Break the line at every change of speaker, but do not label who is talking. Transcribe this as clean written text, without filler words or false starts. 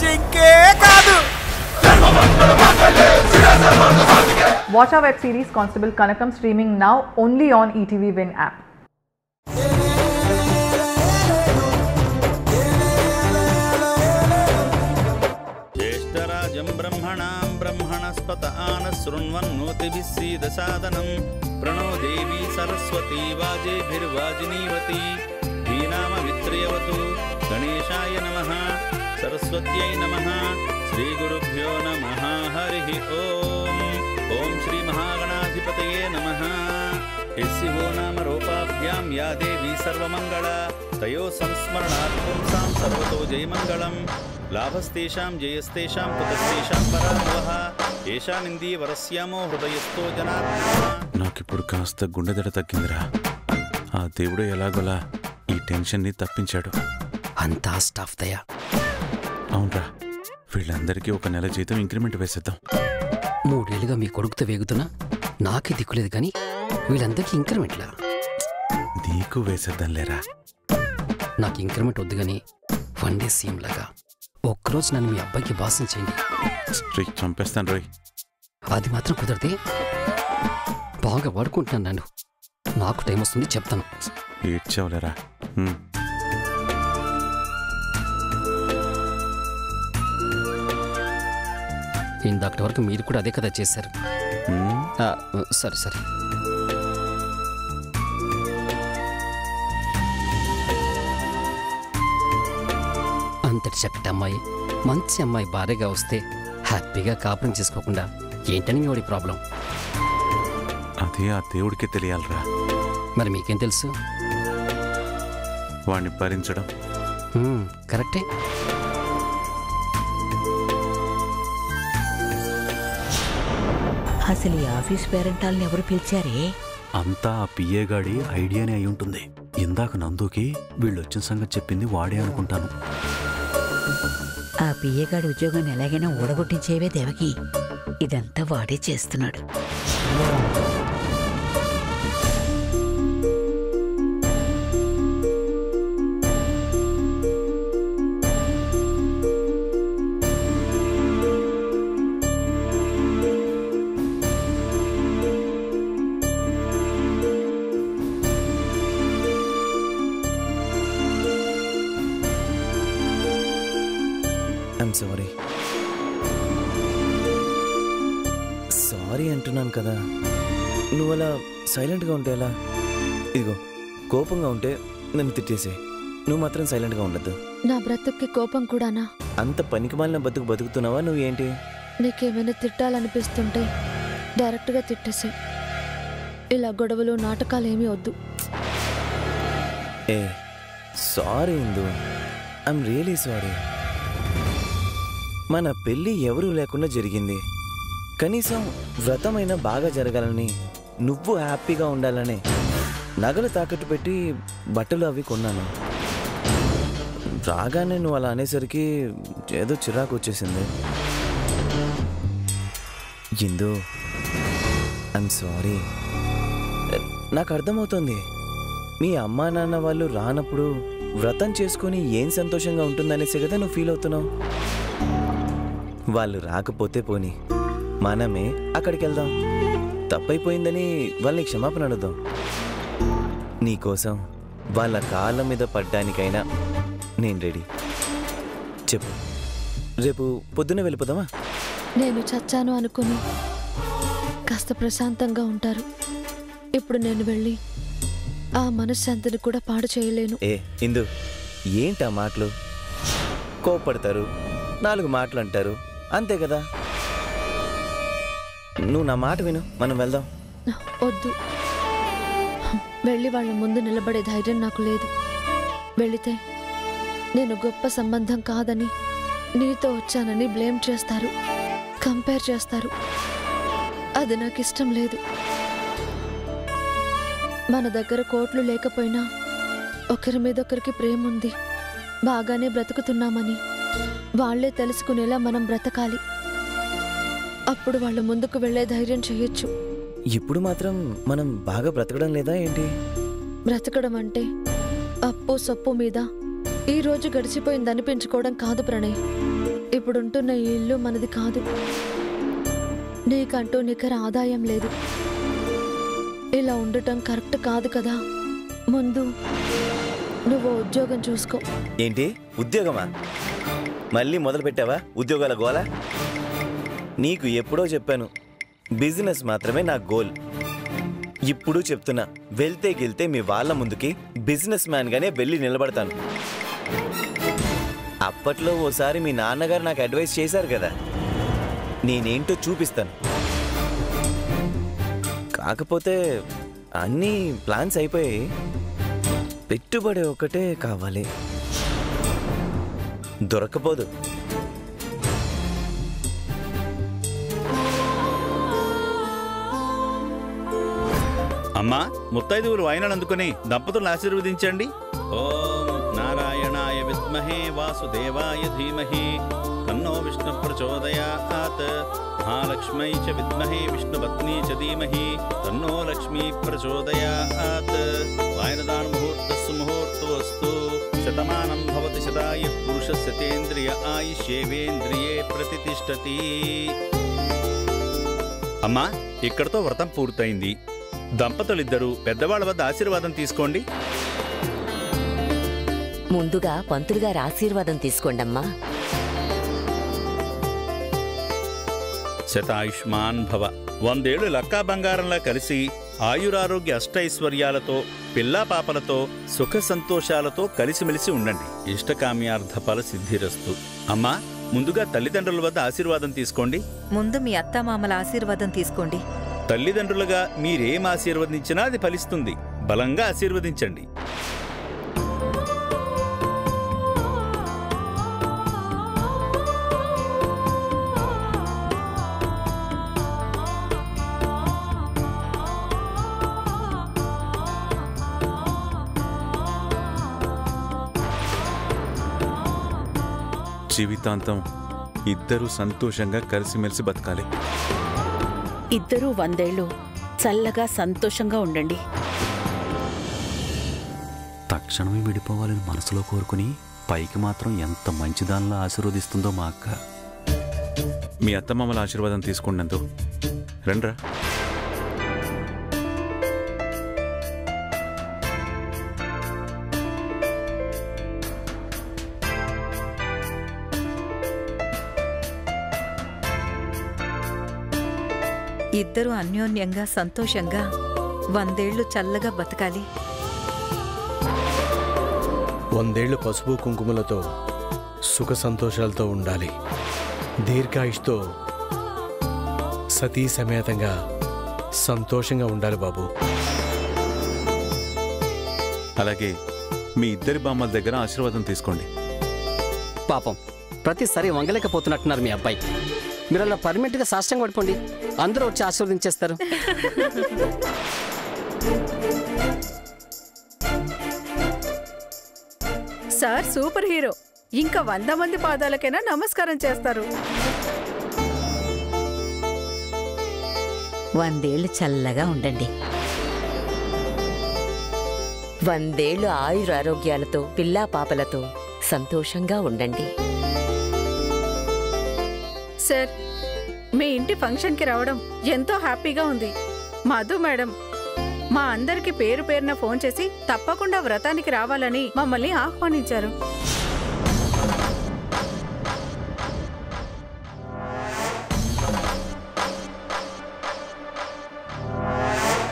జింకే కాదు.
Watch our web series Constable Kanakam streaming now only on ETV Win app.
ज्येष्ठराजं ब्रह्मणां ब्रह्मणस्पत आनशृण्वन्नोतिभिः सीदसादनं प्रणो देवी सरस्वती वाजेभिर्वाजिनीवती धीनामवित्र्यवतु गणेशाय नमः सरस्वत्यै नमः श्रीगुरुभ्यो नमः हरिः ॐ श्री महागणाधिपतये नमः यस्य वो नाम रूपाभ्यां या देवी सर्वमङ्गला तयो संस्मरणात् पुंसां सर्वतो जयमङ्गलं लाभस्तेषां जयस्तेषां कुतस्तेषां पराभवः येषामिन्दीय वरस्यामो हृदयस्थो जनार्दनः.
నాకిప్పుడు కాస్త గుండెదడ తగ్గిందిరా. ఆ దేవుడు ఎలాగోలా ఈ టెన్షన్ని తప్పించాడు.
అంతా స్టాఫ్ దయా.
అవునరా, వీళ్ళందరికీ ఒక నెల జీతం ఇంక్రిమెంట్ వేసేద్దాం.
3 ఏళ్ళుగా మీ కొడుకుతో వేగుతున్నా నాకే దిక్కులేదు కానీ వీళ్ళందరికీ ఇంక్రిమెంట్లా?
నీకు వేసేద్దాం లేరా.
నాకు ఇంక్రిమెంట్ వద్దు కానీ 1 డే సీఎం లాగా ఒక్కరోజు నన్ను మీ అబ్బాయికి బాసం చేయండి.
స్ట్రీక్ చంపేస్తాను రోయ్.
అది మాత్రం కుదరదే. బాగా వాడుకుంటున్నాను నన్ను. నాకు టైం వస్తుంది చెప్తాను.
ఏడ్చావులేరా.
ఇందాకటి వరకు మీరు కూడా అదే కదా చేశారు. సరే సరే. అంతటి చెప్పటి అమ్మాయి మంచి అమ్మాయి భార్యగా వస్తే హ్యాపీగా కాపురం చేసుకోకుండా ఏంటని మీ వాడి ప్రాబ్లం?
అదే ఆ దేవుడికి తెలియాలరా.
మరి మీకేం తెలుసు?
వాడిని భరించడం
కరెక్టే.
అసలు ఈ ఆఫీస్ పేరెంటాల్ని ఎవరు పిలిచారే?
అంతా ఆ పిఏ గాడి ఐడియానే అయి ఉంటుంది. ఇందాక నందుకి వీళ్ళొచ్చిన సంగతి చెప్పింది వాడే అనుకుంటాను.
ఆ పిఏ గాడి ఉద్యోగాన్ని ఎలాగైనా ఊడగొట్టించేవే దేవకి. ఇదంతా వాడే చేస్తున్నాడు.
సారీ సారీ అంటున్నాను కదా. నువ్వు అలా సైలెంట్గా ఉంటే ఎలా? ఇదిగో కోపంగా ఉంటే నన్ను తిట్టేసే. నువ్వు మాత్రం సైలెంట్గా ఉండద్దు.
నా బ్రతుక్కి కోపం కూడానా?
అంత పనికిమాలిన బతుకుతున్నావా నువ్వు? ఏంటి
నీకేమైనా తిట్టాలనిపిస్తుంటే డైరెక్ట్గా తిట్టేసే. ఇలా గొడవలు నాటకాలు ఏమీ వద్దు.
ఏ sorry Indu, I'm really sorry. మన పెళ్ళి ఎవరూ లేకుండా జరిగింది. కనీసం వ్రతమైనా బాగా జరగాలని, నువ్వు హ్యాపీగా ఉండాలని నగలు తాకట్టు పెట్టి బట్టలు అవి కొన్నాను. రాగానే నువ్వు అలా అనేసరికి ఏదో చిరాకు వచ్చేసింది. ఇందు ఐఎమ్ సారీ. నాకు అర్థమవుతుంది మీ అమ్మా నాన్న వాళ్ళు రానప్పుడు వ్రతం చేసుకొని ఏం సంతోషంగా ఉంటుందనేసే కదా నువ్వు ఫీల్ అవుతున్నావు. వాళ్ళు రాకపోతే పోనీ, మనమే అక్కడికి వెళ్దాం. తప్పైపోయిందని వాళ్ళని క్షమాపణ అడుగుదాం. నీకోసం వాళ్ళ కాళ్ళ మీద పడ్డానికైనా నేను రెడీ. చెప్పు, రేపు పొద్దున్నే వెళ్ళిపోదామా?
నేను చచ్చాను అనుకుని కాస్త ప్రశాంతంగా ఉంటారు. ఇప్పుడు నేను వెళ్ళి ఆ మనశ్శాంతిని కూడా పాడు చేయలేను.
ఏ ఇందు, ఏంటా మాటలు? కోపడతారు, 4 మాటలు అంటారు, అంతే కదా. నువ్వు నా మాట విను, మనం వెళ్దాం.
వద్దు, వెళ్ళి వాళ్ళ ముందు నిలబడే ధైర్యం నాకు లేదు. వెళితే నేను గొప్ప సంబంధం కాదని, నీతో వచ్చానని బ్లేమ్ చేస్తారు, కంపేర్ చేస్తారు. అది నాకు ఇష్టం లేదు. మన దగ్గర కోట్లు లేకపోయినా ఒకరి మీద ఒకరికి ప్రేమ ఉంది, బాగానే బ్రతుకుతున్నామని వాళ్లే తెలుసుకునేలా మనం బ్రతకాలి. అప్పుడు వాళ్ళ ముందుకు వెళ్లే ధైర్యం చేయొచ్చు.
ఇప్పుడు మాత్రం మనం బాగా బ్రతకడం లేదా ఏంటి?
బ్రతకడం అంటే అప్పు సొప్పు మీద ఈ రోజు గడిచిపోయింది అనిపించుకోవడం కాదు ప్రణయ్. ఇప్పుడుంటున్న ఈ ఇల్లు మనది కాదు. నీకంటూ నికర ఆదాయం లేదు. ఇలా ఉండటం కరెక్ట్ కాదు కదా. ముందు నువ్వు ఉద్యోగం చూసుకో.
ఏంటి ఉద్యోగమా? మళ్ళీ మొదలు పెట్టావా ఉద్యోగాల గోల? నీకు ఎప్పుడో చెప్పాను, బిజినెస్ మాత్రమే నా గోల్. ఇప్పుడు చెప్తున్నా, వెళ్తే గెలితే మీ వాళ్ళ ముందుకి బిజినెస్ మ్యాన్గానే వెళ్ళి నిలబడతాను. అప్పట్లో ఓసారి మీ నాన్నగారు నాకు అడ్వైస్ చేశారు కదా, నేనేంటో చూపిస్తాను. కాకపోతే అన్నీ ప్లాన్స్ అయిపోయాయి, పెట్టుబడి ఒకటే కావాలి. దొరకపోదు.
అమ్మా, ముత్తైదువులు వాయినాలు అందుకుని దంపతులను ఆశీర్వదించండి. ఓం నారాయణాయ విద్మహే వాసుదేవాయ ధీమహి తన్నో విష్ణు ప్రచోదయాత్. మహాలక్ష్మై చ విద్మహే విష్ణుపత్ని చ ధీమహి తన్నో లక్ష్మీ ప్రచోదయాత్. వాయనదాన ముహూర్తస్సు ముహూర్తోస్తు. శతమానం భవతి శతాయ పురుషస్య తేంద్రియ ఆయుష్యేవేంద్రియే ప్రతిష్టతి. అమ్మా, ఇక్కడతో వ్రతం పూర్తయింది. దంపతులిద్దరూ పెద్దవాళ్ల వద్ద ఆశీర్వాదం తీసుకోండి.
ముందుగా పంతులు గారి ఆశీర్వాదం తీసుకోండమ్మా.
శతాయుష్మాన్ భవ. 100 ఏళ్లు లక్కా బంగారంలా కలిసి ఆయురారోగ్య అష్టైశ్వర్యాలతో పిల్లా పాపలతో సుఖ సంతోషాలతో కలిసిమెలిసి ఉండండి. ఇష్టకామ్యార్థ ఫల సిద్ధిరస్తు. అమ్మా, ముందుగా తల్లిదండ్రుల వద్ద ఆశీర్వాదం తీసుకోండి.
ముందు మీ అత్తామామల ఆశీర్వాదం తీసుకోండి.
తల్లిదండ్రులుగా మీరేం ఆశీర్వదించినా అది ఫలిస్తుంది. బలంగా ఆశీర్వదించండి.
జీవితాంతం ఇద్దరూ సంతోషంగా కలిసిమెలిసి బతకాలి.
ఇద్దరూ 100 ఏళ్ళు చల్లగా సంతోషంగా ఉండండి.
తక్షణమే విడిపోవాలని మనసులో కోరుకుని పైకి మాత్రం ఎంత మంచిదానిలా ఆశీర్వదిస్తుందో మా అక్క.
మీ అత్తమామల ఆశీర్వాదం తీసుకున్నందు రండ్రా.
ఇద్దరూ అన్యోన్యంగా సంతోషంగా 100 ఏళ్లు చల్లగా బతకాలి.
100 ఏళ్లు పసుపు కుంకుమలతో సుఖ సంతోషాలతో ఉండాలి. దీర్ఘాయుష్తో సతీ సమేతంగా సంతోషంగా ఉండాలి బాబు.
అలాగే మీ ఇద్దరి బామ్మల దగ్గర ఆశీర్వాదం తీసుకోండి.
పాపం ప్రతిసారి వంగలేకపోతున్నట్టున్నారు మీ అబ్బాయి. మీరు అలా పర్మనెంట్గా సాష్టంగా పడిపోండి, అందరూ వచ్చి ఆశీర్వదించేస్తారు.
Sir super hero. ఇంకా 100 మంది పాదాలకైనా నమస్కారం చేస్తారు.
100 ఏళ్ళు చల్లగా ఉండండి.
100 ఏళ్లు ఆయురారోగ్యాలతో పిల్లా పాపలతో సంతోషంగా ఉండండి.
సార్, మీ ఇంటి ఫంక్షన్కి రావడం ఎంతో హ్యాపీగా ఉంది. మధు మేడం మా అందరికి పేరు పేరున ఫోన్ చేసి తప్పకుండా వ్రతానికి రావాలని మమ్మల్ని ఆహ్వానించారు.